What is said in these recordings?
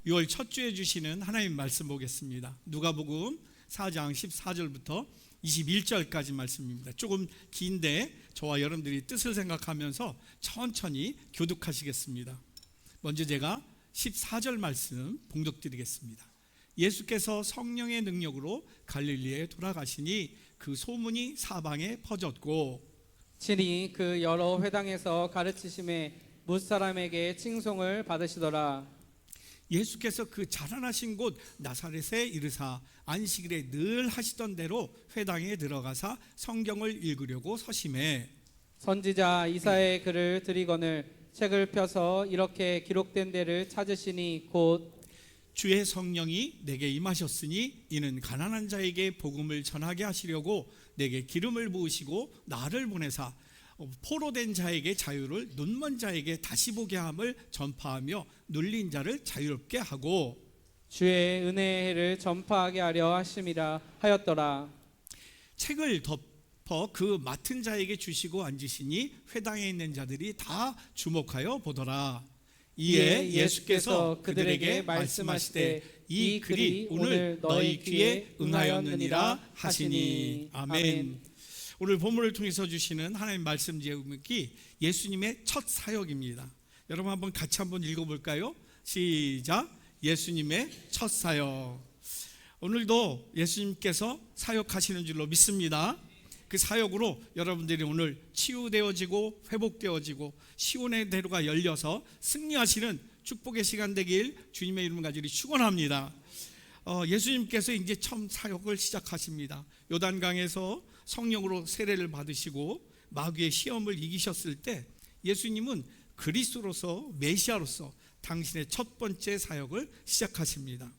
6월 첫 주에 주시는 하나님 말씀 보겠습니다. 누가복음 4장 14절부터 21절까지 말씀입니다. 조금 긴데 저와 여러분들이 뜻을 생각하면서 천천히 교독하시겠습니다. 먼저 제가 14절 말씀 봉독드리겠습니다. 예수께서 성령의 능력으로 갈릴리에 돌아가시니 그 소문이 사방에 퍼졌고 친히 그 여러 회당에서 가르치심에 무사람에게 칭송을 받으시더라. 예수께서 그 자라나신 곳 나사렛에 이르사 안식일에 늘 하시던 대로 회당에 들어가사 성경을 읽으려고 서심해 선지자 이사야의 글을 들이거늘 책을 펴서 이렇게 기록된 데를 찾으시니 곧 주의 성령이 내게 임하셨으니 이는 가난한 자에게 복음을 전하게 하시려고 내게 기름을 부으시고 나를 보내사 포로된 자에게 자유를 눈먼 자에게 다시 보게 함을 전파하며 눌린 자를 자유롭게 하고 주의 은혜의 해를 전파하게 하려 하심이라 하였더라. 책을 덮어 그 맡은 자에게 주시고 앉으시니 회당에 있는 자들이 다 주목하여 보더라. 이에 예수께서 그들에게 말씀하시되 이 글이 오늘 너희 귀에 응하였느니라 하시니. 아멘. 오늘 본문을 통해서 주시는 하나님 말씀 제목이 예수님의 첫 사역입니다. 여러분 한번 같이 한번 읽어볼까요? 시작. 예수님의 첫 사역. 오늘도 예수님께서 사역하시는 줄로 믿습니다. 그 사역으로 여러분들이 오늘 치유되어지고 회복되어지고 시온의 대로가 열려서 승리하시는 축복의 시간 되길 주님의 이름을 가지고 축원합니다. 예수님께서 이제 처음 사역을 시작하십니다. 요단강에서 성령으로 세례를 받으시고 마귀의 시험을 이기셨을 때 예수님은 그리스도로서 메시아로서 당신의 첫 번째 사역을 시작하십니다.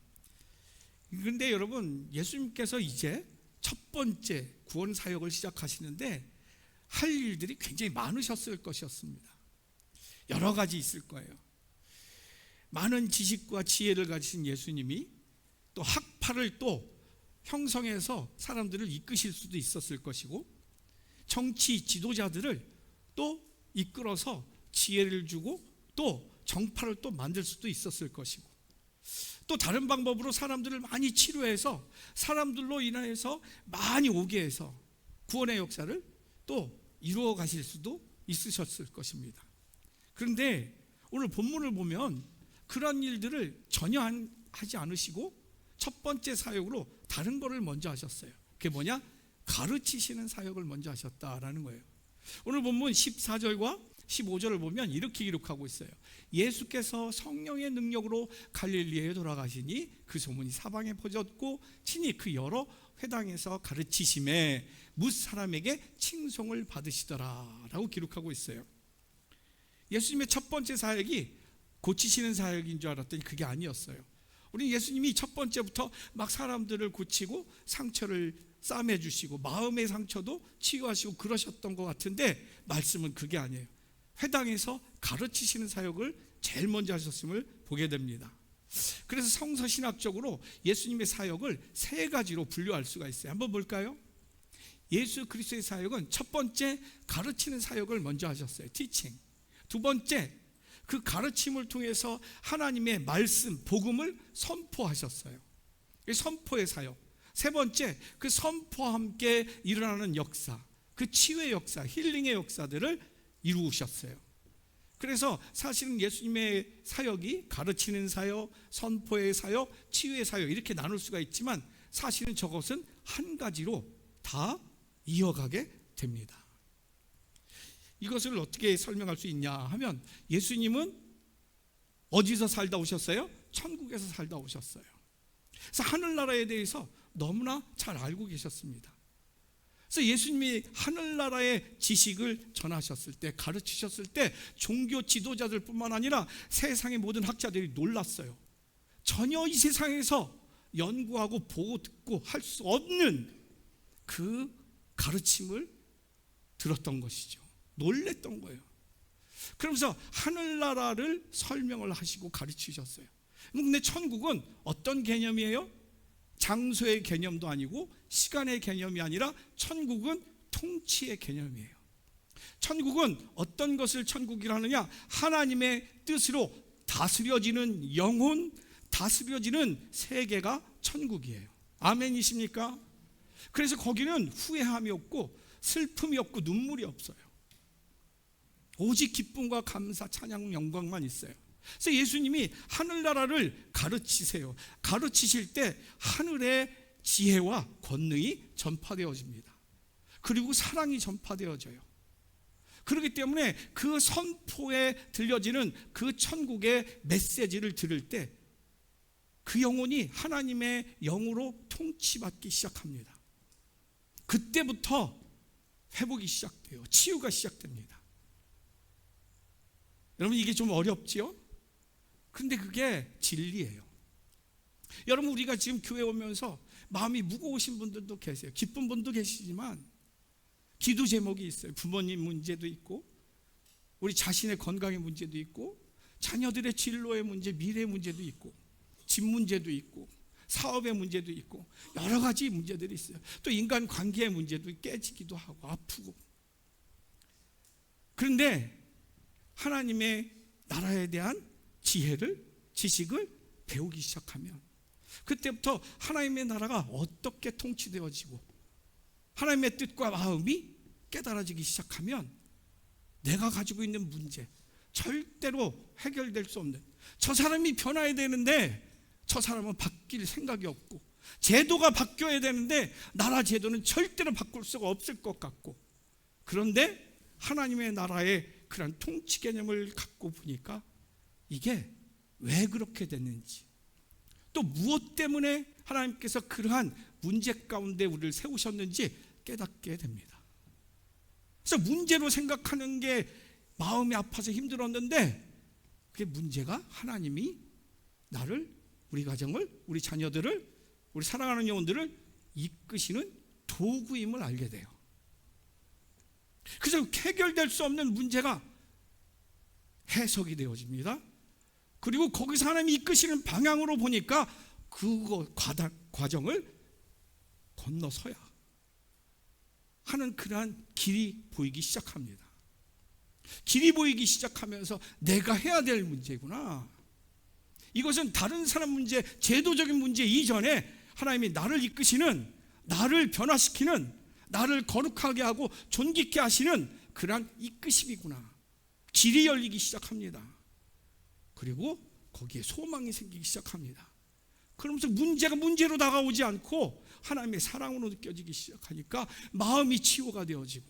그런데 여러분 예수님께서 이제 첫 번째 구원 사역을 시작하시는데 할 일들이 굉장히 많으셨을 것이었습니다. 여러 가지 있을 거예요. 많은 지식과 지혜를 가지신 예수님이 또 학파를 또 형성해서 사람들을 이끄실 수도 있었을 것이고 정치 지도자들을 또 이끌어서 지혜를 주고 또 정파를 또 만들 수도 있었을 것이고 또 다른 방법으로 사람들을 많이 치료해서 사람들로 인해서 많이 오게 해서 구원의 역사를 또 이루어 가실 수도 있으셨을 것입니다. 그런데 오늘 본문을 보면 그런 일들을 전혀 하지 않으시고 첫 번째 사역으로 다른 거를 먼저 하셨어요. 그게 뭐냐? 가르치시는 사역을 먼저 하셨다라는 거예요. 오늘 본문 14절과 15절을 보면 이렇게 기록하고 있어요. 예수께서 성령의 능력으로 갈릴리에 돌아가시니 그 소문이 사방에 퍼졌고 친히 그 여러 회당에서 가르치심에 무사람에게 칭송을 받으시더라 라고 기록하고 있어요. 예수님의 첫 번째 사역이 고치시는 사역인 줄 알았더니 그게 아니었어요. 우리 예수님이 첫 번째부터 막 사람들을 고치고 상처를 싸매주시고 마음의 상처도 치유하시고 그러셨던 것 같은데 말씀은 그게 아니에요. 회당에서 가르치시는 사역을 제일 먼저 하셨음을 보게 됩니다. 그래서 성서신학적으로 예수님의 사역을 세 가지로 분류할 수가 있어요. 한번 볼까요? 예수 그리스도의 사역은 첫 번째 가르치는 사역을 먼저 하셨어요. 티칭. 두 번째 그 가르침을 통해서 하나님의 말씀, 복음을 선포하셨어요. 선포의 사역. 세 번째, 그 선포와 함께 일어나는 역사, 그 치유의 역사, 힐링의 역사들을 이루셨어요. 그래서 사실은 예수님의 사역이 가르치는 사역, 선포의 사역, 치유의 사역 이렇게 나눌 수가 있지만 사실은 저것은 한 가지로 다 이어가게 됩니다. 이것을 어떻게 설명할 수 있냐 하면 예수님은 어디서 살다 오셨어요? 천국에서 살다 오셨어요. 그래서 하늘나라에 대해서 너무나 잘 알고 계셨습니다. 그래서 예수님이 하늘나라의 지식을 전하셨을 때, 가르치셨을 때 종교 지도자들 뿐만 아니라 세상의 모든 학자들이 놀랐어요. 전혀 이 세상에서 연구하고 보고 듣고 할 수 없는 그 가르침을 들었던 것이죠. 놀랬던 거예요. 그러면서 하늘나라를 설명을 하시고 가르치셨어요. 근데 천국은 어떤 개념이에요? 장소의 개념도 아니고 시간의 개념이 아니라 천국은 통치의 개념이에요. 천국은 어떤 것을 천국이라 하느냐? 하나님의 뜻으로 다스려지는 영혼, 다스려지는 세계가 천국이에요. 아멘이십니까? 그래서 거기는 후회함이 없고 슬픔이 없고 눈물이 없어요. 오직 기쁨과 감사, 찬양, 영광만 있어요. 그래서 예수님이 하늘나라를 가르치세요. 가르치실 때 하늘의 지혜와 권능이 전파되어집니다. 그리고 사랑이 전파되어져요. 그렇기 때문에 그 선포에 들려지는 그 천국의 메시지를 들을 때 그 영혼이 하나님의 영으로 통치받기 시작합니다. 그때부터 회복이 시작돼요. 치유가 시작됩니다. 여러분, 이게 좀 어렵지요? 근데 그게 진리예요. 여러분, 우리가 지금 교회 오면서 마음이 무거우신 분들도 계세요. 기쁜 분도 계시지만 기도 제목이 있어요. 부모님 문제도 있고, 우리 자신의 건강의 문제도 있고, 자녀들의 진로의 문제, 미래 문제도 있고, 집 문제도 있고, 사업의 문제도 있고, 여러 가지 문제들이 있어요. 또 인간 관계의 문제도 깨지기도 하고 아프고. 그런데 하나님의 나라에 대한 지혜를, 지식을 배우기 시작하면 그때부터 하나님의 나라가 어떻게 통치되어지고 하나님의 뜻과 마음이 깨달아지기 시작하면 내가 가지고 있는 문제, 절대로 해결될 수 없는, 저 사람이 변화해야 되는데 저 사람은 바뀔 생각이 없고, 제도가 바뀌어야 되는데 나라 제도는 절대로 바꿀 수가 없을 것 같고, 그런데 하나님의 나라의 그런 통치 개념을 갖고 보니까 이게 왜 그렇게 됐는지, 또 무엇 때문에 하나님께서 그러한 문제 가운데 우리를 세우셨는지 깨닫게 됩니다. 그래서 문제로 생각하는 게 마음이 아파서 힘들었는데, 그게 문제가 하나님이 나를, 우리 가정을, 우리 자녀들을, 우리 사랑하는 영혼들을 이끄시는 도구임을 알게 돼요. 그래서 해결될 수 없는 문제가 해석이 되어집니다. 그리고 거기서 하나님이 이끄시는 방향으로 보니까 그 과정을 건너서야 하는 그러한 길이 보이기 시작합니다. 길이 보이기 시작하면서 내가 해야 될 문제구나. 이것은 다른 사람 문제, 제도적인 문제 이전에 하나님이 나를 이끄시는, 나를 변화시키는, 나를 거룩하게 하고 존귀케 하시는 그러한 이끄심이구나. 길이 열리기 시작합니다. 그리고 거기에 소망이 생기기 시작합니다. 그러면서 문제가 문제로 다가오지 않고 하나님의 사랑으로 느껴지기 시작하니까 마음이 치유가 되어지고,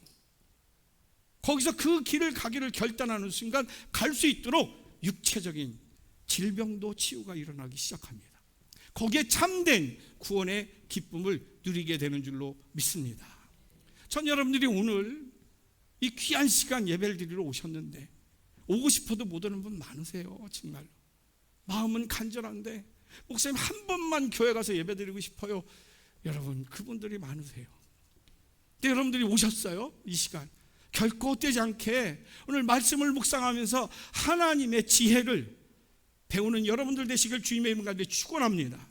거기서 그 길을 가기를 결단하는 순간 갈 수 있도록 육체적인 질병도 치유가 일어나기 시작합니다. 거기에 참된 구원의 기쁨을 누리게 되는 줄로 믿습니다. 전 여러분들이 오늘 이 귀한 시간 예배를 드리러 오셨는데 오고 싶어도 못 오는 분 많으세요. 정말 마음은 간절한데, 목사님 한 번만 교회 가서 예배 드리고 싶어요. 여러분, 그분들이 많으세요. 근데 여러분들이 오셨어요. 이 시간 결코 헛되지 않게 오늘 말씀을 묵상하면서 하나님의 지혜를 배우는 여러분들 되시길 주님의 이름 가운데 축원합니다.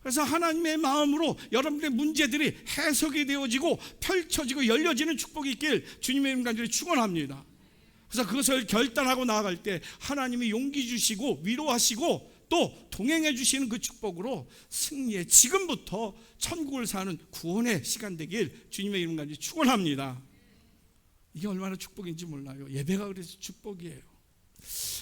그래서 하나님의 마음으로 여러분들의 문제들이 해석이 되어지고 펼쳐지고 열려지는 축복이 있길 주님의 이름 가운데 축원합니다. 그래서 그것을 결단하고 나아갈 때 하나님이 용기 주시고 위로하시고 또 동행해 주시는 그 축복으로 승리의 지금부터 천국을 사는 구원의 시간 되길 주님의 이름 가운데 축원합니다. 이게 얼마나 축복인지 몰라요. 예배가 그래서 축복이에요.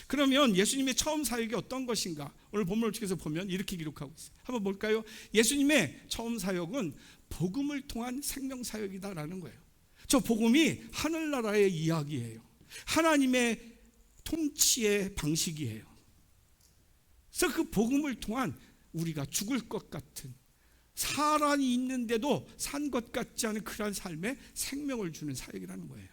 그러면 예수님의 처음 사역이 어떤 것인가? 오늘 본문을 통해서 보면 이렇게 기록하고 있어요. 한번 볼까요? 예수님의 처음 사역은 복음을 통한 생명 사역이다라는 거예요. 저 복음이 하늘나라의 이야기예요. 하나님의 통치의 방식이에요. 그래서 그 복음을 통한 우리가 죽을 것 같은, 사람이 있는데도 산 것 같지 않은 그러한 삶에 생명을 주는 사역이라는 거예요.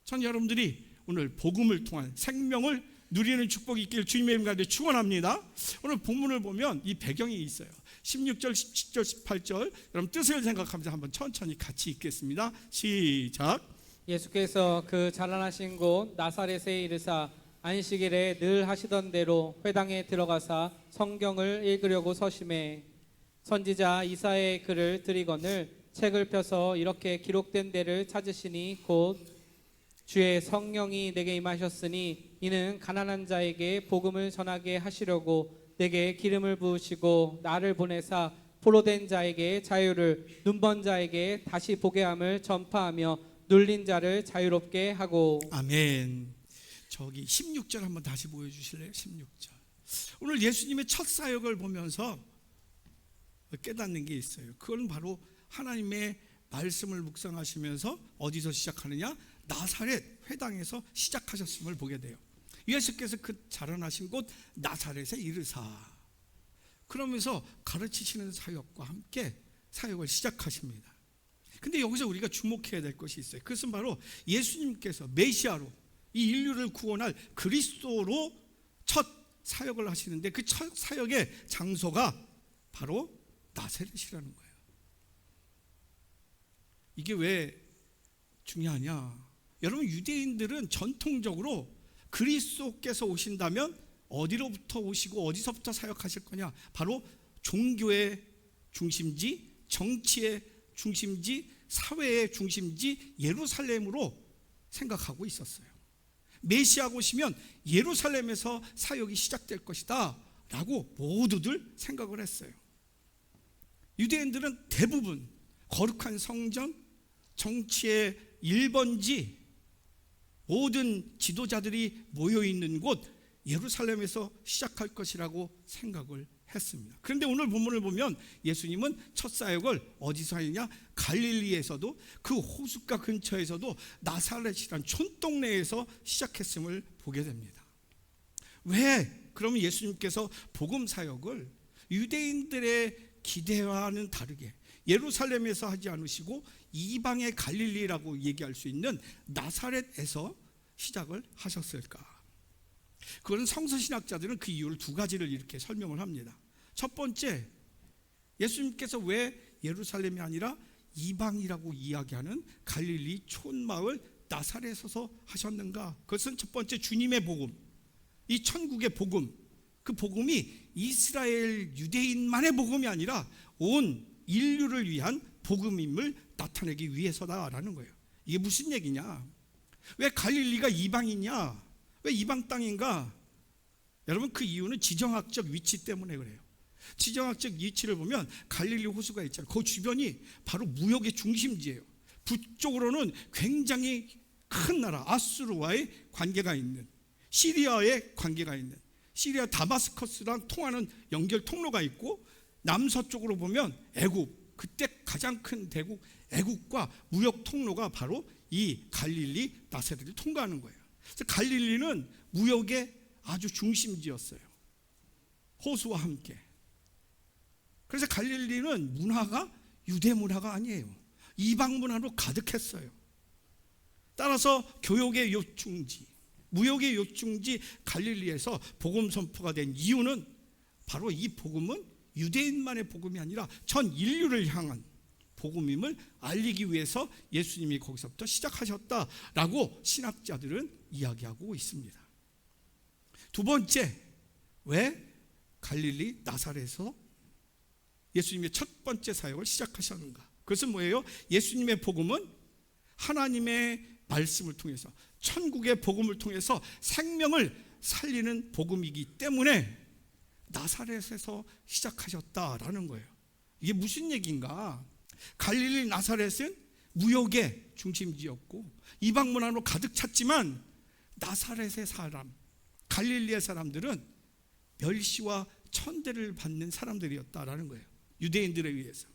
전 여러분들이 오늘 복음을 통한 생명을 누리는 축복이 있기를 주님의 이름 가운데 축원합니다. 오늘 본문을 보면 이 배경이 있어요. 16절, 17절, 18절 여러분 뜻을 생각하면서 한번 천천히 같이 읽겠습니다. 시작. 예수께서 그 자라나신 곳 나사렛에 이르사 안식일에 늘 하시던 대로 회당에 들어가사 성경을 읽으려고 서심해 선지자 이사야의 글을 들이거늘 책을 펴서 이렇게 기록된 데를 찾으시니 곧 주의 성령이 내게 임하셨으니 이는 가난한 자에게 복음을 전하게 하시려고 내게 기름을 부으시고 나를 보내사 포로된 자에게 자유를, 눈먼 자에게 다시 보게 함을 전파하며 눌린 자를 자유롭게 하고. 아멘. 저기 16절 한번 다시 보여주실래요? 16절. 오늘 예수님의 첫 사역을 보면서 깨닫는 게 있어요. 그건 바로 하나님의 말씀을 묵상하시면서 어디서 시작하느냐? 나사렛 회당에서 시작하셨음을 보게 돼요. 예수께서 그 자라나신 곳 나사렛에 이르사, 그러면서 가르치시는 사역과 함께 사역을 시작하십니다. 근데 여기서 우리가 주목해야 될 것이 있어요. 그것은 바로 예수님께서 메시아로 이 인류를 구원할 그리스도로 첫 사역을 하시는데 그 첫 사역의 장소가 바로 나사렛이라는 거예요. 이게 왜 중요하냐? 여러분, 유대인들은 전통적으로 그리스도께서 오신다면 어디로부터 오시고 어디서부터 사역하실 거냐? 바로 종교의 중심지, 정치의 중심지, 사회의 중심지 예루살렘으로 생각하고 있었어요. 메시아가 오시면 예루살렘에서 사역이 시작될 것이다 라고 모두들 생각을 했어요. 유대인들은 대부분 거룩한 성전, 정치의 1번지, 모든 지도자들이 모여있는 곳 예루살렘에서 시작할 것이라고 생각을 했습니다. 그런데 오늘 본문을 보면 예수님은 첫 사역을 어디서 하느냐? 갈릴리에서도, 그 호숫가 근처에서도 나사렛이란 촌동네에서 시작했음을 보게 됩니다. 왜? 그러면 예수님께서 복음 사역을 유대인들의 기대와는 다르게 예루살렘에서 하지 않으시고 이방의 갈릴리라고 얘기할 수 있는 나사렛에서 시작을 하셨을까? 그건 성서신학자들은 그 이유를 두 가지를 이렇게 설명을 합니다. 첫 번째, 예수님께서 왜 예루살렘이 아니라 이방이라고 이야기하는 갈릴리 촌마을 나사렛에서 하셨는가? 그것은 첫 번째, 주님의 복음, 이 천국의 복음, 그 복음이 이스라엘 유대인만의 복음이 아니라 온 인류를 위한 복음임을 나타내기 위해서다라는 거예요. 이게 무슨 얘기냐? 왜 갈릴리가 이방이냐? 왜 이방 땅인가? 여러분, 그 이유는 지정학적 위치 때문에 그래요. 지정학적 위치를 보면 갈릴리 호수가 있잖아요. 그 주변이 바로 무역의 중심지예요. 북쪽으로는 굉장히 큰 나라 아수르와의 관계가 있는, 시리아의 관계가 있는, 시리아 다마스커스랑 통하는 연결 통로가 있고, 남서쪽으로 보면 애굽, 그때 가장 큰 대국 애국과 무역 통로가 바로 이 갈릴리 나사렛을 통과하는 거예요. 그래서 갈릴리는 무역의 아주 중심지였어요. 호수와 함께. 그래서 갈릴리는 문화가 유대 문화가 아니에요. 이방 문화로 가득했어요. 따라서 교역의 요충지, 무역의 요충지 갈릴리에서 복음 선포가 된 이유는 바로 이 복음은 유대인만의 복음이 아니라 전 인류를 향한 복음임을 알리기 위해서 예수님이 거기서부터 시작하셨다라고 신학자들은 이야기하고 있습니다. 두 번째, 왜 갈릴리 나사렛에서 예수님의 첫 번째 사역을 시작하셨는가? 그것은 뭐예요? 예수님의 복음은 하나님의 말씀을 통해서, 천국의 복음을 통해서 생명을 살리는 복음이기 때문에 나사렛에서 시작하셨다라는 거예요. 이게 무슨 얘기인가? 갈릴리 나사렛은 무역의 중심지였고 이방 문화로 가득 찼지만 나사렛의 사람, 갈릴리의 사람들은 멸시와 천대를 받는 사람들이었다라는 거예요. 유대인들에 의해서.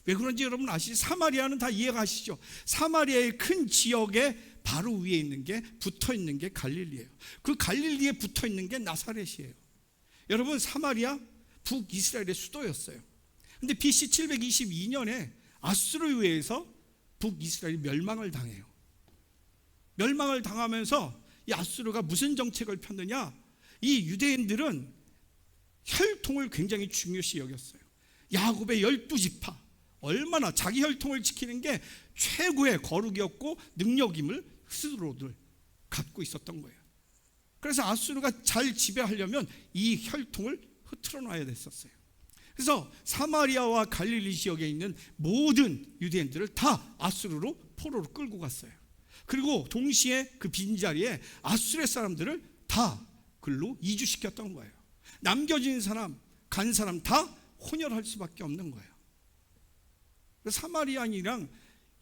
왜 그런지 여러분 아시죠? 사마리아는 다 이해가시죠? 사마리아의 큰 지역에 바로 위에 있는 게, 붙어 있는 게 갈릴리예요. 그 갈릴리에 붙어 있는 게 나사렛이에요. 여러분, 사마리아 북이스라엘의 수도였어요. 근데 BC 722년에 아수르에 의해서 북이스라엘이 멸망을 당해요. 멸망을 당하면서 이 아수르가 무슨 정책을 폈느냐? 이 유대인들은 혈통을 굉장히 중요시 여겼어요. 야곱의 12지파, 얼마나 자기 혈통을 지키는 게 최고의 거룩이었고 능력임을 스스로들 갖고 있었던 거예요. 그래서 아수르가 잘 지배하려면 이 혈통을 흐트러 놔야 됐었어요. 그래서 사마리아와 갈릴리 지역에 있는 모든 유대인들을 다 아수르로 포로로 끌고 갔어요. 그리고 동시에 그 빈자리에 아수르 사람들을 다 글로 이주시켰던 거예요. 남겨진 사람, 간 사람 다 혼혈할 수밖에 없는 거예요. 사마리아인이랑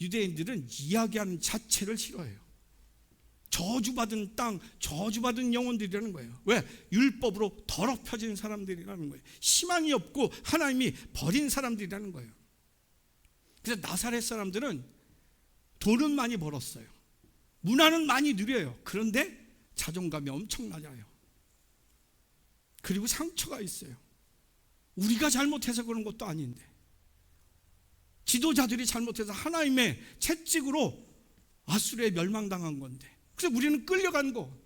유대인들은 이야기하는 자체를 싫어해요. 저주받은 땅, 저주받은 영혼들이라는 거예요. 왜? 율법으로 더럽혀진 사람들이라는 거예요. 희망이 없고 하나님이 버린 사람들이라는 거예요. 그래서 나사렛 사람들은 돈은 많이 벌었어요. 문화는 많이 누려요. 그런데 자존감이 엄청 낮아요. 그리고 상처가 있어요. 우리가 잘못해서 그런 것도 아닌데, 지도자들이 잘못해서 하나님의 채찍으로 아수르에 멸망당한 건데, 그래서 우리는 끌려간 거,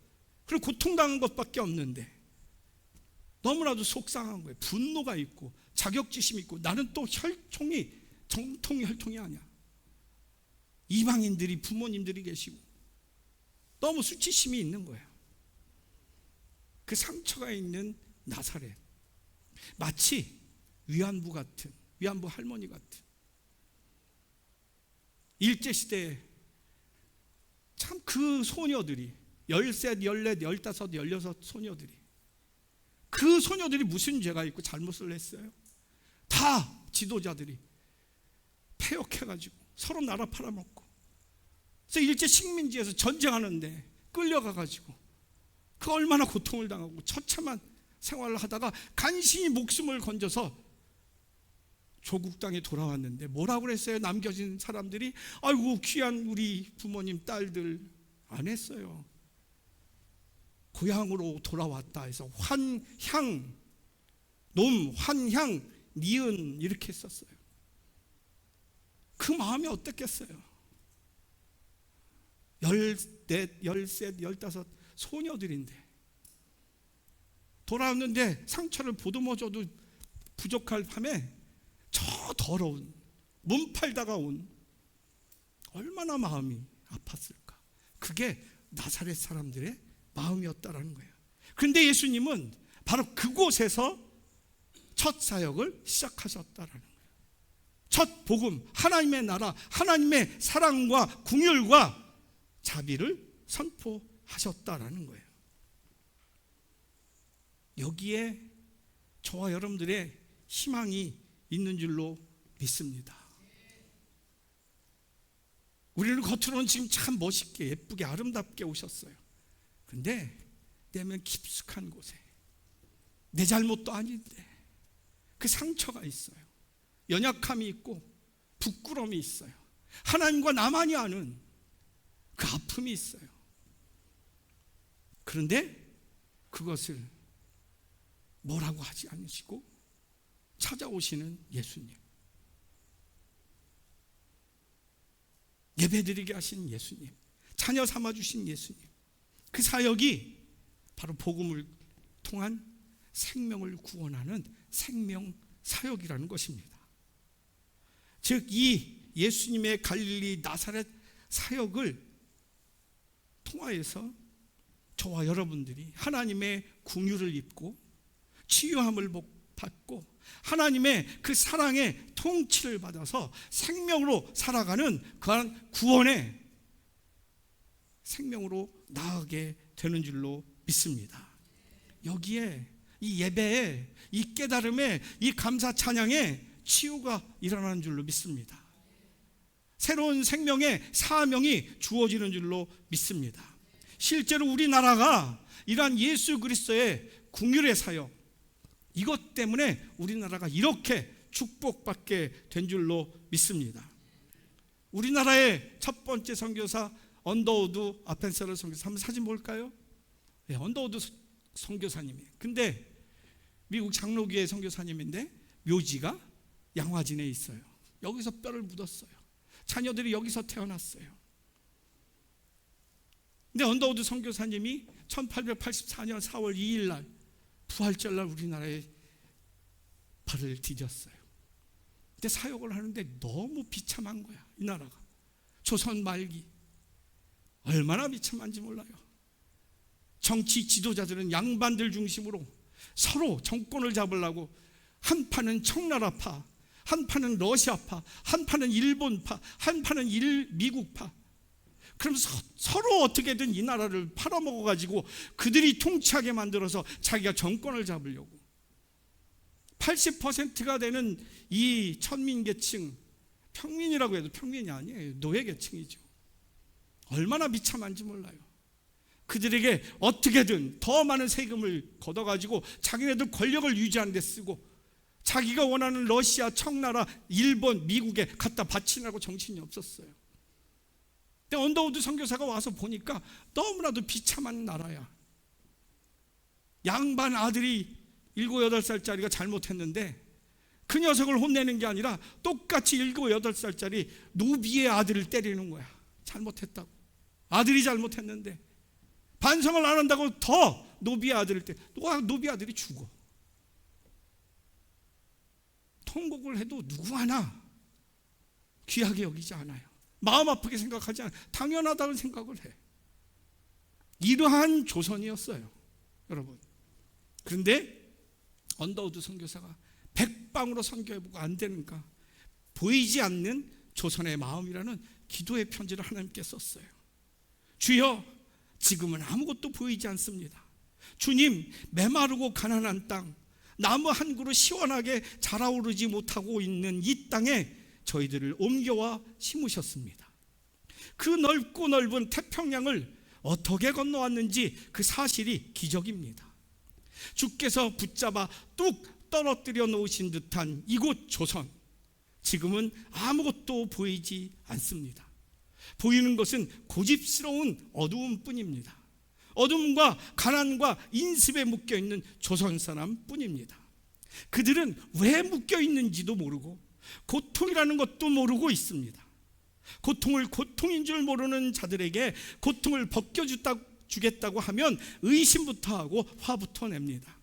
그리고 고통당한 것밖에 없는데 너무나도 속상한 거예요. 분노가 있고 자격지심이 있고, 나는 또 혈통이 정통 혈통이 아니야. 이방인들이, 부모님들이 계시고 너무 수치심이 있는 거예요. 그 상처가 있는 나사렛, 마치 위안부 같은, 위안부 할머니 같은, 일제시대에 참 그 소녀들이 13, 14, 15, 16 소녀들이, 그 소녀들이 무슨 죄가 있고 잘못을 했어요? 다 지도자들이 폐역해가지고 서로 나라 팔아먹고, 그래서 일제 식민지에서 전쟁하는데 끌려가가지고 그 얼마나 고통을 당하고 처참한 생활을 하다가 간신히 목숨을 건져서 조국 땅에 돌아왔는데 뭐라고 그랬어요? 남겨진 사람들이 아이고 귀한 우리 부모님 딸들, 안 했어요. 고향으로 돌아왔다 해서 환향, 놈, 환향, 니은 이렇게 했었어요. 그 마음이 어떻겠어요? 14, 13, 15 소녀들인데 돌아왔는데 상처를 보듬어줘도 부족할 밤에 저 더러운, 몸 팔다가 온, 얼마나 마음이 아팠을까. 그게 나사렛 사람들의 마음이었다라는 거예요. 그런데 예수님은 바로 그곳에서 첫 사역을 시작하셨다라는 거예요. 첫 복음, 하나님의 나라, 하나님의 사랑과 긍휼과 자비를 선포하셨다라는 거예요. 여기에 저와 여러분들의 희망이 있는 줄로 믿습니다. 우리는 겉으로는 지금 참 멋있게, 예쁘게, 아름답게 오셨어요. 그런데 내면 깊숙한 곳에 내 잘못도 아닌데 그 상처가 있어요. 연약함이 있고 부끄러움이 있어요. 하나님과 나만이 아는 그 아픔이 있어요. 그런데 그것을 뭐라고 하지 않으시고 찾아오시는 예수님, 예배드리게 하신 예수님, 자녀 삼아주신 예수님, 그 사역이 바로 복음을 통한 생명을 구원하는 생명 사역이라는 것입니다. 즉 이 예수님의 갈릴리 나사렛 사역을 통하여서 저와 여러분들이 하나님의 긍휼을 입고 치유함을 받고 하나님의 그 사랑의 통치를 받아서 생명으로 살아가는 그런 구원의 생명으로 나아가게 되는 줄로 믿습니다. 여기에 이 예배에, 이 깨달음에, 이 감사 찬양에 치유가 일어나는 줄로 믿습니다. 새로운 생명의 사명이 주어지는 줄로 믿습니다. 실제로 우리나라가 이러한 예수 그리스도의 긍휼의 사역, 이것 때문에 우리나라가 이렇게 축복받게 된 줄로 믿습니다. 우리나라의 첫 번째 선교사 언더우드 아펜셀러 선교사, 한번 사진 볼까요? 네, 언더우드 선교사님이에요. 근데 미국 장로교회 선교사님인데 묘지가 양화진에 있어요. 여기서 뼈를 묻었어요. 자녀들이 여기서 태어났어요. 근데 언더우드 선교사님이 1884년 4월 2일 날 부활절날 우리나라에 발을 디뎠어요. 근데 사역을 하는데 너무 비참한 거야. 이 나라가 조선 말기 얼마나 비참한지 몰라요. 정치 지도자들은 양반들 중심으로 서로 정권을 잡으려고 한판은 청나라파, 한판은 러시아파, 한판은 일본파, 한판은 미국파, 그럼 서로 어떻게든 이 나라를 팔아먹어가지고 그들이 통치하게 만들어서 자기가 정권을 잡으려고. 80%가 되는 이 천민계층, 평민이라고 해도 평민이 아니에요. 노예계층이죠. 얼마나 비참한지 몰라요. 그들에게 어떻게든 더 많은 세금을 걷어가지고 자기네들 권력을 유지하는 데 쓰고, 자기가 원하는 러시아, 청나라, 일본, 미국에 갖다 바치느라고 정신이 없었어요. 근데 언더우드 선교사가 와서 보니까 너무나도 비참한 나라야. 양반 아들이 7, 8살짜리가 잘못했는데 그 녀석을 혼내는 게 아니라 똑같이 7, 8살짜리 노비의 아들을 때리는 거야. 잘못했다고. 아들이 잘못했는데 반성을 안 한다고 더 노비의 아들을 노비 아들이 죽어. 통곡을 해도 누구 하나 귀하게 여기지 않아요. 마음 아프게 생각하지 않아요. 당연하다는 생각을 해. 이러한 조선이었어요, 여러분. 그런데 언더우드 선교사가 백방으로 선교해보고 안 되는가, 보이지 않는 조선의 마음이라는 기도의 편지를 하나님께 썼어요. 주여, 지금은 아무것도 보이지 않습니다. 주님, 메마르고 가난한 땅, 나무 한 그루 시원하게 자라오르지 못하고 있는 이 땅에 저희들을 옮겨와 심으셨습니다. 그 넓고 넓은 태평양을 어떻게 건너왔는지 그 사실이 기적입니다. 주께서 붙잡아 뚝 떨어뜨려 놓으신 듯한 이곳 조선, 지금은 아무것도 보이지 않습니다. 보이는 것은 고집스러운 어두움뿐입니다. 어둠과 가난과 인습에 묶여있는 조선 사람 뿐입니다. 그들은 왜 묶여있는지도 모르고 고통이라는 것도 모르고 있습니다. 고통을 고통인 줄 모르는 자들에게 고통을 벗겨주겠다고 하면 의심부터 하고 화부터 냅니다.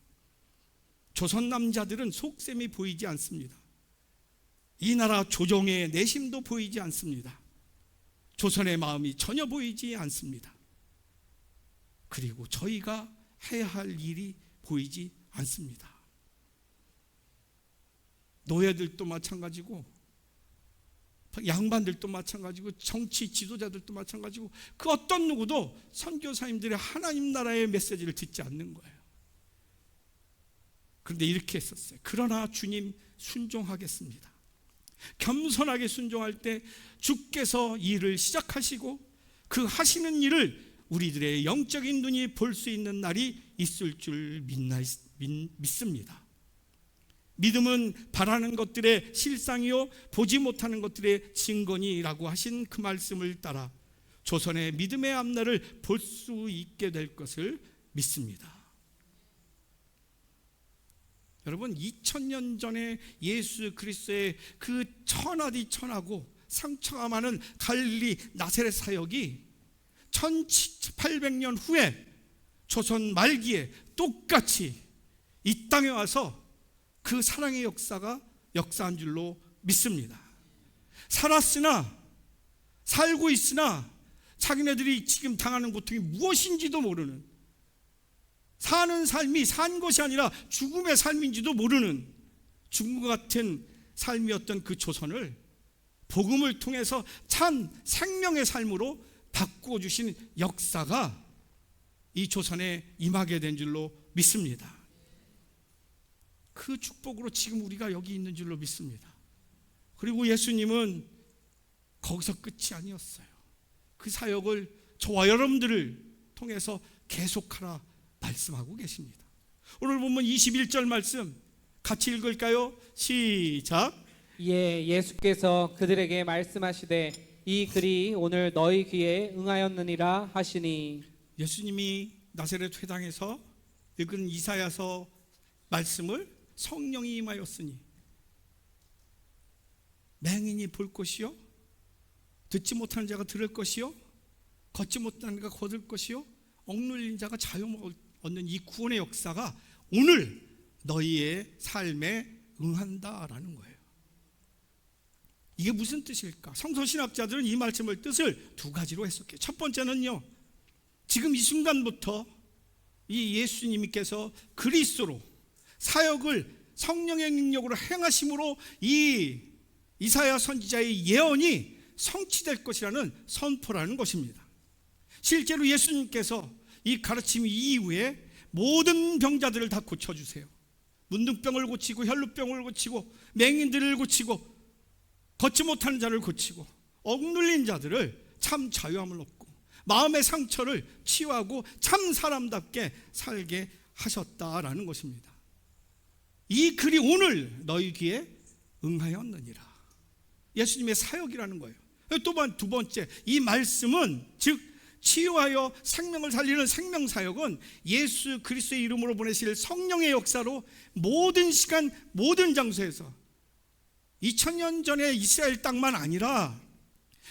조선 남자들은 속셈이 보이지 않습니다. 이 나라 조정의 내심도 보이지 않습니다. 조선의 마음이 전혀 보이지 않습니다. 그리고 저희가 해야 할 일이 보이지 않습니다. 노예들도 마찬가지고, 양반들도 마찬가지고, 정치 지도자들도 마찬가지고, 그 어떤 누구도 선교사님들의 하나님 나라의 메시지를 듣지 않는 거예요. 그런데 이렇게 했었어요. 그러나 주님, 순종하겠습니다. 겸손하게 순종할 때 주께서 일을 시작하시고 그 하시는 일을 우리들의 영적인 눈이 볼 수 있는 날이 있을 줄 믿습니다. 믿음은 바라는 것들의 실상이요 보지 못하는 것들의 증거니라고 하신 그 말씀을 따라 조선의 믿음의 앞날을 볼 수 있게 될 것을 믿습니다. 여러분, 2000년 전에 예수 그리스도의 그 천하디 천하고 상처가 많은 갈릴리 나사렛 사역이 1800년 후에 조선 말기에 똑같이 이 땅에 와서 그 사랑의 역사가 역사한 줄로 믿습니다. 살았으나, 살고 있으나 자기네들이 지금 당하는 고통이 무엇인지도 모르는, 사는 삶이 산 것이 아니라 죽음의 삶인지도 모르는 죽음과 같은 삶이었던 그 조선을 복음을 통해서 참 생명의 삶으로 바꾸어 주신 역사가 이 조선에 임하게 된 줄로 믿습니다. 그 축복으로 지금 우리가 여기 있는 줄로 믿습니다. 그리고 예수님은 거기서 끝이 아니었어요. 그 사역을 저와 여러분들을 통해서 계속하라 말씀하고 계십니다. 오늘 본문 21절 말씀 같이 읽을까요? 시작. 이에 예수께서 그들에게 말씀하시되 이 글이 오늘 너희 귀에 응하였느니라 하시니, 예수님이 나사렛 회당에서 읽은 이사야서 말씀을 성령이 임하였으니 맹인이 볼 것이요, 듣지 못하는 자가 들을 것이요, 걷지 못하는 자가 걷을 것이요, 억눌린 자가 자유 얻는 이 구원의 역사가 오늘 너희의 삶에 응한다라는 거예요. 이게 무슨 뜻일까? 성서신학자들은 이 말씀을 뜻을 두 가지로 해석해요. 첫 번째는요, 지금 이 순간부터 이 예수님께서 그리스도로 사역을 성령의 능력으로 행하심으로 이 이사야 선지자의 예언이 성취될 것이라는 선포라는 것입니다. 실제로 예수님께서 이 가르침 이후에 모든 병자들을 다 고쳐주세요. 문둥병을 고치고 혈루병을 고치고 맹인들을 고치고 걷지 못하는 자를 고치고 억눌린 자들을 참 자유함을 얻고 마음의 상처를 치유하고 참 사람답게 살게 하셨다라는 것입니다. 이 글이 오늘 너희 귀에 응하였느니라. 예수님의 사역이라는 거예요. 또한 두 번째, 이 말씀은 즉 치유하여 생명을 살리는 생명사역은 예수 그리스도의 이름으로 보내실 성령의 역사로 모든 시간 모든 장소에서 2000년 전의 이스라엘 땅만 아니라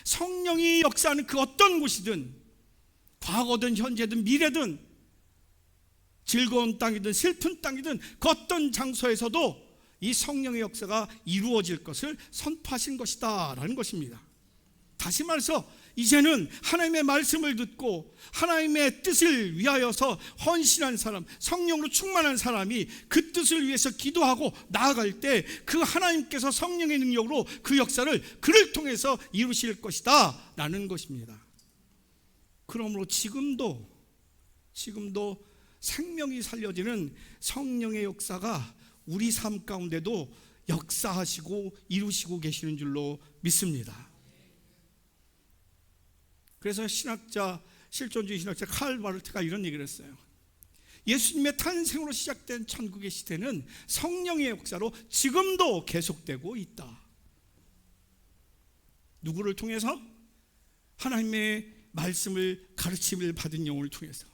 성령이 역사하는 그 어떤 곳이든 과거든 현재든 미래든 즐거운 땅이든 슬픈 땅이든 그 어떤 장소에서도 이 성령의 역사가 이루어질 것을 선포하신 것이다 라는 것입니다. 다시 말해서 이제는 하나님의 말씀을 듣고 하나님의 뜻을 위하여서 헌신한 사람, 성령으로 충만한 사람이 그 뜻을 위해서 기도하고 나아갈 때 그 하나님께서 성령의 능력으로 그 역사를 그를 통해서 이루실 것이다 라는 것입니다. 그러므로 지금도 생명이 살려지는 성령의 역사가 우리 삶 가운데도 역사하시고 이루시고 계시는 줄로 믿습니다. 그래서 실존주의 신학자 칼 바르트가 이런 얘기를 했어요. 예수님의 탄생으로 시작된 천국의 시대는 성령의 역사로 지금도 계속되고 있다. 누구를 통해서? 하나님의 말씀을 가르침을 받은 영혼을 통해서,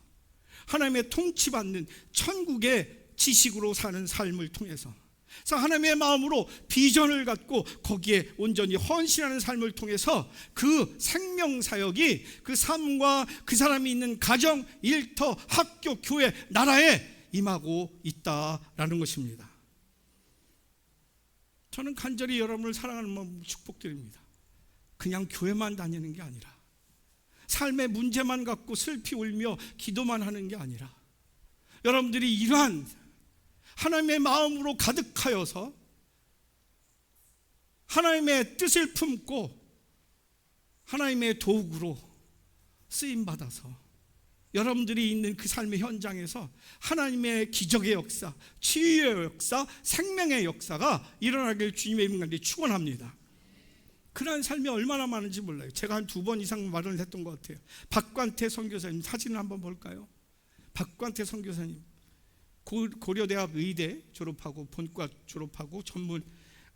하나님의 통치받는 천국의 지식으로 사는 삶을 통해서, 그래서 하나님의 마음으로 비전을 갖고 거기에 온전히 헌신하는 삶을 통해서 그 생명사역이 그 삶과 그 사람이 있는 가정, 일터, 학교, 교회, 나라에 임하고 있다라는 것입니다. 저는 간절히 여러분을 사랑하는 마음으로 축복드립니다. 그냥 교회만 다니는 게 아니라, 삶의 문제만 갖고 슬피 울며 기도만 하는 게 아니라, 여러분들이 이러한 하나님의 마음으로 가득하여서 하나님의 뜻을 품고 하나님의 도구로 쓰임받아서 여러분들이 있는 그 삶의 현장에서 하나님의 기적의 역사, 치유의 역사, 생명의 역사가 일어나길 주님의 이름 가운데 축원합니다. 그러한 삶이 얼마나 많은지 몰라요. 제가 한 2번 이상 말을 했던 것 같아요. 박관태 선교사님 사진을 한번 볼까요? 박관태 선교사님 고려대학 의대 졸업하고 본과 졸업하고 전문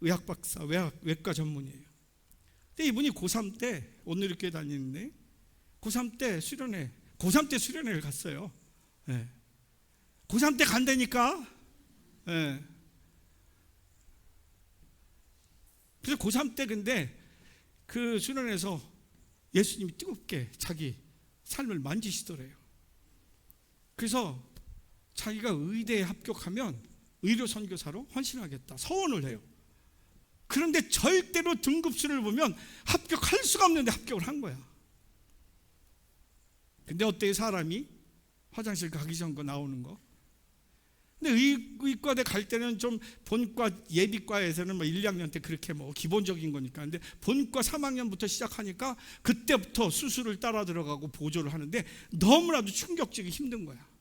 의학박사, 외과 전문이에요. 근데 이분이 고3 때 온누리교회 다니는데 고3 때 수련회를 갔어요. 네. 고3 때 간다니까. 네. 그래서 고3 때 근데 그 수련회에서 예수님이 뜨겁게 자기 삶을 만지시더래요. 그래서 자기가 의대에 합격하면 의료 선교사로 헌신하겠다 서원을 해요. 그런데 절대로 등급수를 보면 합격할 수가 없는데 합격을 한 거야. 근데 어때요? 사람이 화장실 가기 전 거 나오는 거. 근데 의과대 갈 때는 좀 본과 예비과에서는 1, 2학년 때 그렇게 기본적인 거니까. 근데 본과 3학년부터 시작하니까 그때부터 수술을 따라 들어가고 보조를 하는데 너무나도 충격적이 힘든 거야.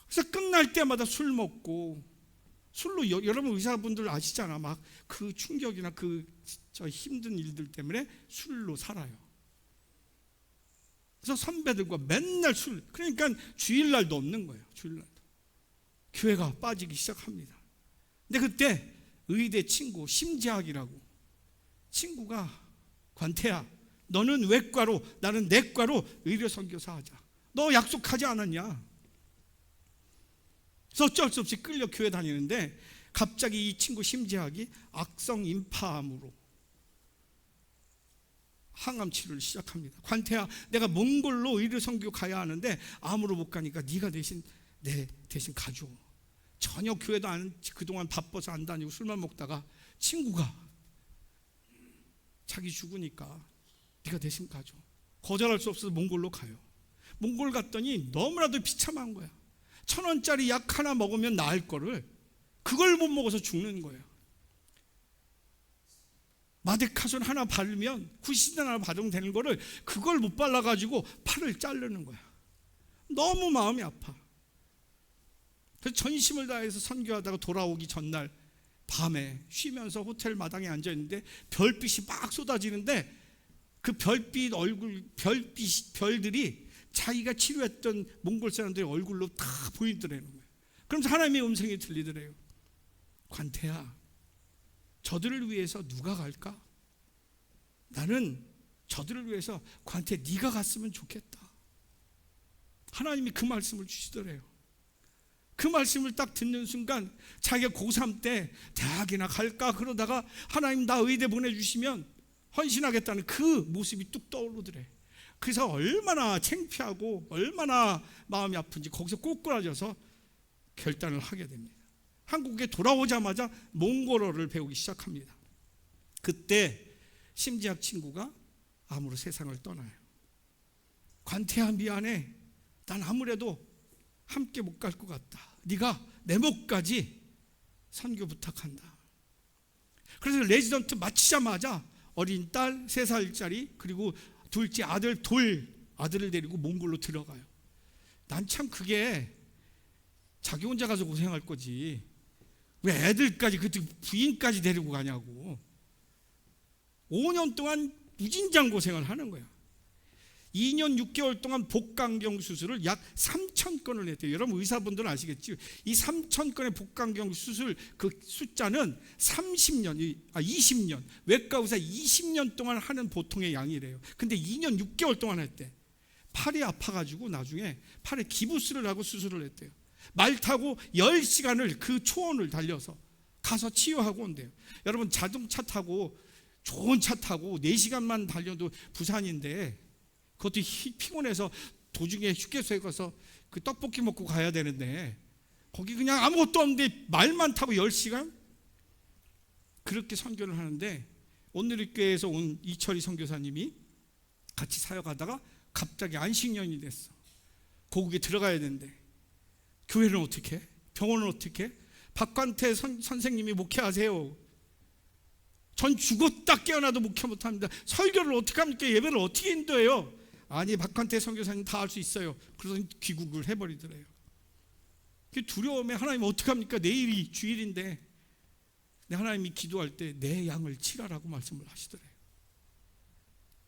그래서 끝날 때마다 술 먹고, 술로 여러분 의사분들 아시잖아. 막 그 충격이나 저 힘든 일들 때문에 술로 살아요. 그래서 선배들과 맨날 술, 그러니까 주일날도 없는 거예요. 주일날도. 교회가 빠지기 시작합니다. 근데 그때 의대 친구 심재학이라고, 친구가 관태야, 너는 외과로 나는 내과로 의료 선교사 하자. 너 약속하지 않았냐? 그래서 어쩔 수 없이 끌려 교회 다니는데 갑자기 이 친구 심재학이 악성 임파암으로 항암 치료를 시작합니다. 관태야, 내가 몽골로 의료 선교 가야 하는데 암으로 못 가니까 네가 내 대신 가줘. 전혀 교회도 그동안 바빠서 안 다니고 술만 먹다가 친구가 자기 죽으니까 네가 대신 가줘. 거절할 수 없어서 몽골로 가요. 몽골 갔더니 너무나도 비참한 거야. 1,000원짜리 약 하나 먹으면 나을 거를 그걸 못 먹어서 죽는 거예요. 마데카손 하나 바르면 구시딘 하나 바르면 되는 거를 그걸 못 발라가지고 팔을 자르는 거야. 너무 마음이 아파. 그래서 전심을 다해서 선교하다가 돌아오기 전날 밤에 쉬면서 호텔 마당에 앉아있는데 별빛이 막 쏟아지는데 그 별들이 자기가 치료했던 몽골 사람들의 얼굴로 다 보이더라는 거예요. 그러면서 하나님의 음성이 들리더래요. 관태야, 저들을 위해서 누가 갈까? 나는 저들을 위해서 관태 네가 갔으면 좋겠다. 하나님이 그 말씀을 주시더래요. 그 말씀을 딱 듣는 순간 자기가 고3 때 대학이나 갈까 그러다가 하나님 나 의대 보내주시면 헌신하겠다는 그 모습이 뚝 떠오르더래. 그래서 얼마나 창피하고 얼마나 마음이 아픈지 거기서 꼬꾸라져서 결단을 하게 됩니다. 한국에 돌아오자마자 몽골어를 배우기 시작합니다. 그때 심지학 친구가 암으로 세상을 떠나요. 관태야 미안해. 난 아무래도 함께 못 갈 것 같다. 네가 내 목까지 선교 부탁한다. 그래서 레지던트 마치자마자 어린 딸 3살짜리 그리고 둘째 아들 아들을 데리고 몽골로 들어가요. 난 참 그게 자기 혼자 가서 고생할 거지 왜 애들까지 그때 부인까지 데리고 가냐고. 5년 동안 무진장 고생을 하는 거야. 2년 6개월 동안 복강경 수술을 약 3,000건을 했대요. 여러분 의사분들은 아시겠지? 이 3,000건의 복강경 수술 그 숫자는 20년 외과 의사 20년 동안 하는 보통의 양이래요. 근데 2년 6개월 동안 했대. 팔이 아파가지고 나중에 팔에 기부스를 하고 수술을 했대요. 말 타고 10시간을 그 초원을 달려서 가서 치유하고 온대요. 여러분 자동차 타고 좋은 차 타고 4시간만 달려도 부산인데 그것도 피곤해서 도중에 휴게소에 가서 그 떡볶이 먹고 가야 되는데 거기 그냥 아무것도 없는데 말만 타고 10시간? 그렇게 선교를 하는데 온누리교회에서 온 이철희 선교사님이 같이 사역하다가 갑자기 안식년이 됐어. 고국에 들어가야 되는데 교회는 어떻게 해? 병원은 어떻게 해? 박관태 선생님이 목회하세요. 전 죽었다 깨어나도 목회 못합니다. 설교를 어떻게 합니까? 예배를 어떻게 인도해요? 아니 박관태 선교사님 다 할 수 있어요. 그래서 귀국을 해버리더래요. 두려움에 하나님 어떡합니까? 내일이 주일인데 하나님이 기도할 때 내 양을 치라라고 말씀을 하시더래요.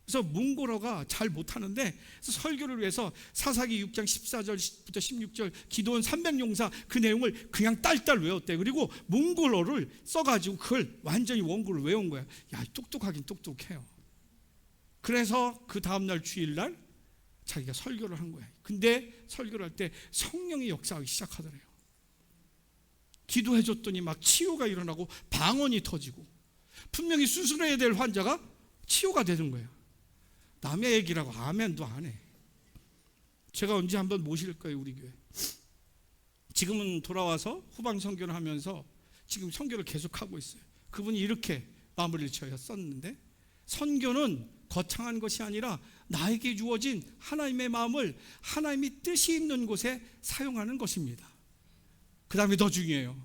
그래서 몽골어가 잘 못하는데 설교를 위해서 사사기 6장 14절부터 16절 기도원 300용사 그 내용을 그냥 딸딸 외웠대요. 그리고 몽골어를 써가지고 그걸 완전히 원고를 외운 거야. 야, 똑똑하긴 똑똑해요. 그래서 그 다음날 주일날 자기가 설교를 한 거야. 근데 설교를 할 때 성령이 역사하기 시작하더래요. 기도해줬더니 막 치유가 일어나고 방언이 터지고 분명히 수술해야 될 환자가 치유가 되는 거예요. 남의 얘기라고 아멘도 안 해. 제가 언제 한번 모실 거예요 우리 교회. 지금은 돌아와서 후방 선교를 하면서 지금 선교를 계속하고 있어요. 그분이 이렇게 마무리를 지었었는데 선교는 거창한 것이 아니라 나에게 주어진 하나님의 마음을 하나님이 뜻이 있는 곳에 사용하는 것입니다. 그 다음에 더 중요해요.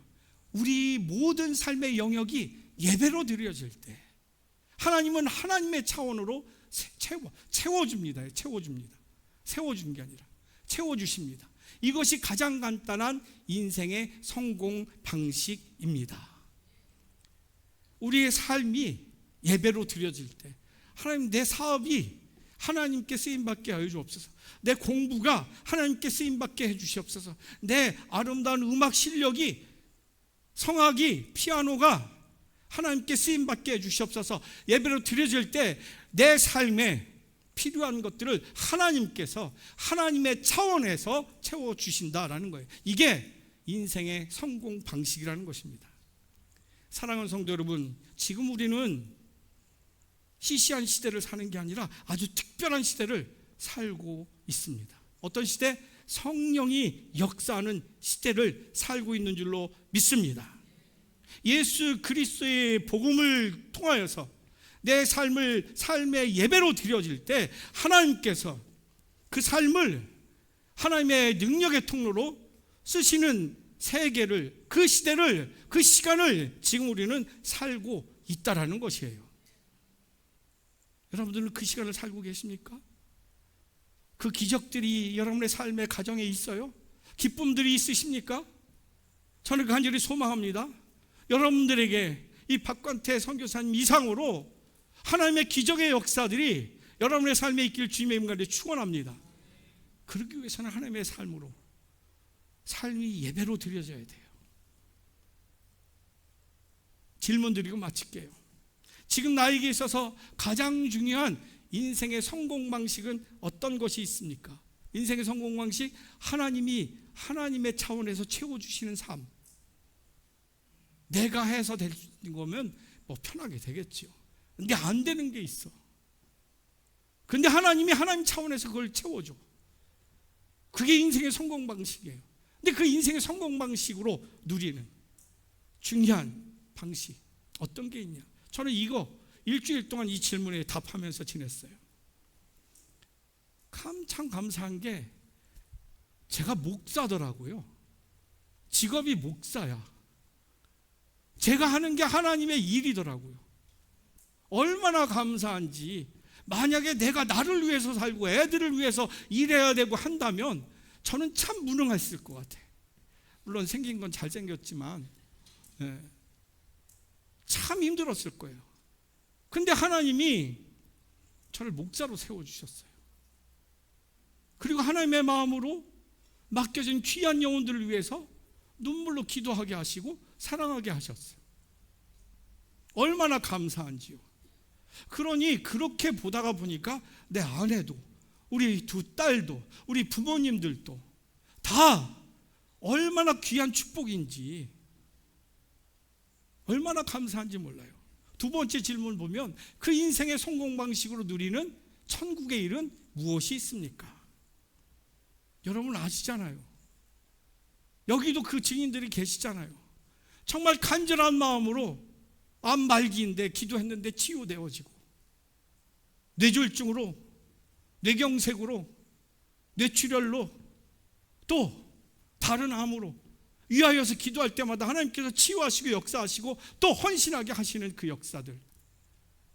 우리 모든 삶의 영역이 예배로 드려질 때 하나님은 하나님의 차원으로 채워줍니다. 세워주는 게 아니라 채워주십니다. 이것이 가장 간단한 인생의 성공 방식입니다. 우리의 삶이 예배로 드려질 때 하나님 내 사업이 하나님께 쓰임받게 하여 주옵소서. 내 공부가 하나님께 쓰임받게 해 주시옵소서. 내 아름다운 음악 실력이 성악이 피아노가 하나님께 쓰임받게 해 주시옵소서. 예배로 드려질 때 내 삶에 필요한 것들을 하나님께서 하나님의 차원에서 채워주신다라는 거예요. 이게 인생의 성공 방식이라는 것입니다. 사랑하는 성도 여러분, 지금 우리는 시시한 시대를 사는 게 아니라 아주 특별한 시대를 살고 있습니다. 어떤 시대? 성령이 역사하는 시대를 살고 있는 줄로 믿습니다. 예수 그리스도의 복음을 통하여서 내 삶의 예배로 드려질 때 하나님께서 그 삶을 하나님의 능력의 통로로 쓰시는 세계를, 그 시대를, 그 시간을 지금 우리는 살고 있다라는 것이에요. 여러분들은 그 시간을 살고 계십니까? 그 기적들이 여러분의 삶의 가정에 있어요? 기쁨들이 있으십니까? 저는 간절히 소망합니다. 여러분들에게 이 박관태 선교사님 이상으로 하나님의 기적의 역사들이 여러분의 삶에 있길 주님의 이름으로 축원합니다. 그러기 위해서는 하나님의 삶으로, 삶이 예배로 드려져야 돼요. 질문 드리고 마칠게요. 지금 나에게 있어서 가장 중요한 인생의 성공 방식은 어떤 것이 있습니까? 인생의 성공 방식, 하나님이 하나님의 차원에서 채워주시는 삶. 내가 해서 될 수 있는 거면 뭐 편하게 되겠죠. 근데 안 되는 게 있어. 근데 하나님이 하나님 차원에서 그걸 채워줘. 그게 인생의 성공 방식이에요. 근데 그 인생의 성공 방식으로 누리는 중요한 방식 어떤 게 있냐? 저는 이거 일주일 동안 이 질문에 답하면서 지냈어요. 참 감사한 게 제가 목사더라고요. 직업이 목사야. 제가 하는 게 하나님의 일이더라고요. 얼마나 감사한지. 만약에 내가 나를 위해서 살고 애들을 위해서 일해야 되고 한다면 저는 참 무능했을 것 같아. 물론 생긴 건 잘생겼지만 참 힘들었을 거예요. 근데 하나님이 저를 목사로 세워주셨어요. 그리고 하나님의 마음으로 맡겨진 귀한 영혼들을 위해서 눈물로 기도하게 하시고 사랑하게 하셨어요. 얼마나 감사한지요. 그러니 그렇게 보다가 보니까 내 아내도, 우리 두 딸도, 우리 부모님들도 다 얼마나 귀한 축복인지, 얼마나 감사한지 몰라요. 두 번째 질문 보면 그 인생의 성공 방식으로 누리는 천국의 일은 무엇이 있습니까? 여러분 아시잖아요. 여기도 그 증인들이 계시잖아요. 정말 간절한 마음으로 암 말기인데 기도했는데 치유되어지고, 뇌졸중으로, 뇌경색으로, 뇌출혈로, 또 다른 암으로 위하여서 기도할 때마다 하나님께서 치유하시고 역사하시고 또 헌신하게 하시는 그 역사들,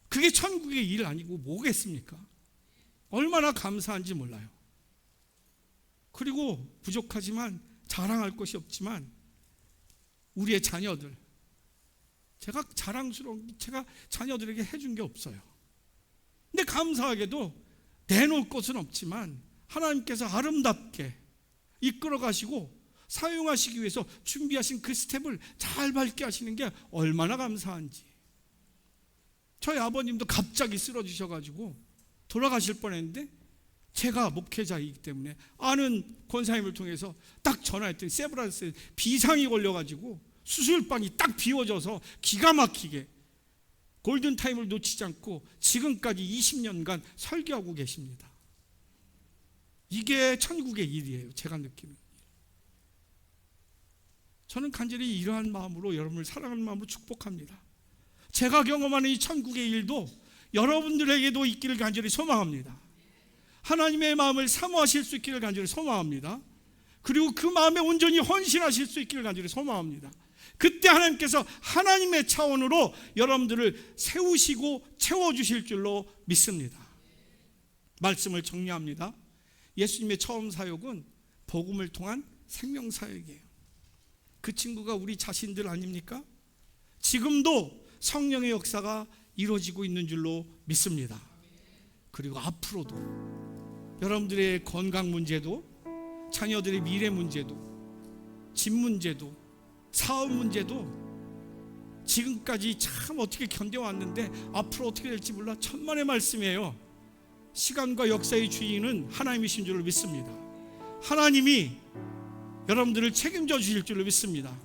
그게 천국의 일 아니고 뭐겠습니까? 얼마나 감사한지 몰라요. 그리고 부족하지만, 자랑할 것이 없지만 우리의 자녀들, 제가 자랑스러운, 제가 자녀들에게 해준 게 없어요. 근데 감사하게도 내놓을 것은 없지만 하나님께서 아름답게 이끌어 가시고 사용하시기 위해서 준비하신 그 스텝을 잘 밟게 하시는 게 얼마나 감사한지. 저희 아버님도 갑자기 쓰러지셔가지고 돌아가실 뻔했는데 제가 목회자이기 때문에 아는 권사님을 통해서 딱 전화했더니 세브란스에 비상이 걸려가지고 수술방이 딱 비워져서 기가 막히게 골든타임을 놓치지 않고 지금까지 20년간 설교하고 계십니다. 이게 천국의 일이에요. 제가 느끼는 일. 저는 간절히 이러한 마음으로 여러분을 사랑하는 마음으로 축복합니다. 제가 경험하는 이 천국의 일도 여러분들에게도 있기를 간절히 소망합니다. 하나님의 마음을 사모하실 수 있기를 간절히 소망합니다. 그리고 그 마음에 온전히 헌신하실 수 있기를 간절히 소망합니다. 그때 하나님께서 하나님의 차원으로 여러분들을 세우시고 채워주실 줄로 믿습니다. 말씀을 정리합니다. 예수님의 처음 사역은 복음을 통한 생명사역이에요. 그 친구가 우리 자신들 아닙니까? 지금도 성령의 역사가 이루어지고 있는 줄로 믿습니다. 그리고 앞으로도 여러분들의 건강 문제도, 자녀들의 미래 문제도, 집 문제도, 사업 문제도 지금까지 참 어떻게 견뎌왔는데 앞으로 어떻게 될지 몰라 천만의 말씀이에요. 시간과 역사의 주인은 하나님이신 줄로 믿습니다. 하나님이 여러분들을 책임져 주실 줄로 믿습니다.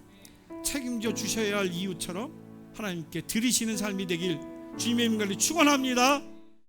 책임져 주셔야 할 이유처럼 하나님께 드리시는 삶이 되길 주님의 이름으로 축원합니다.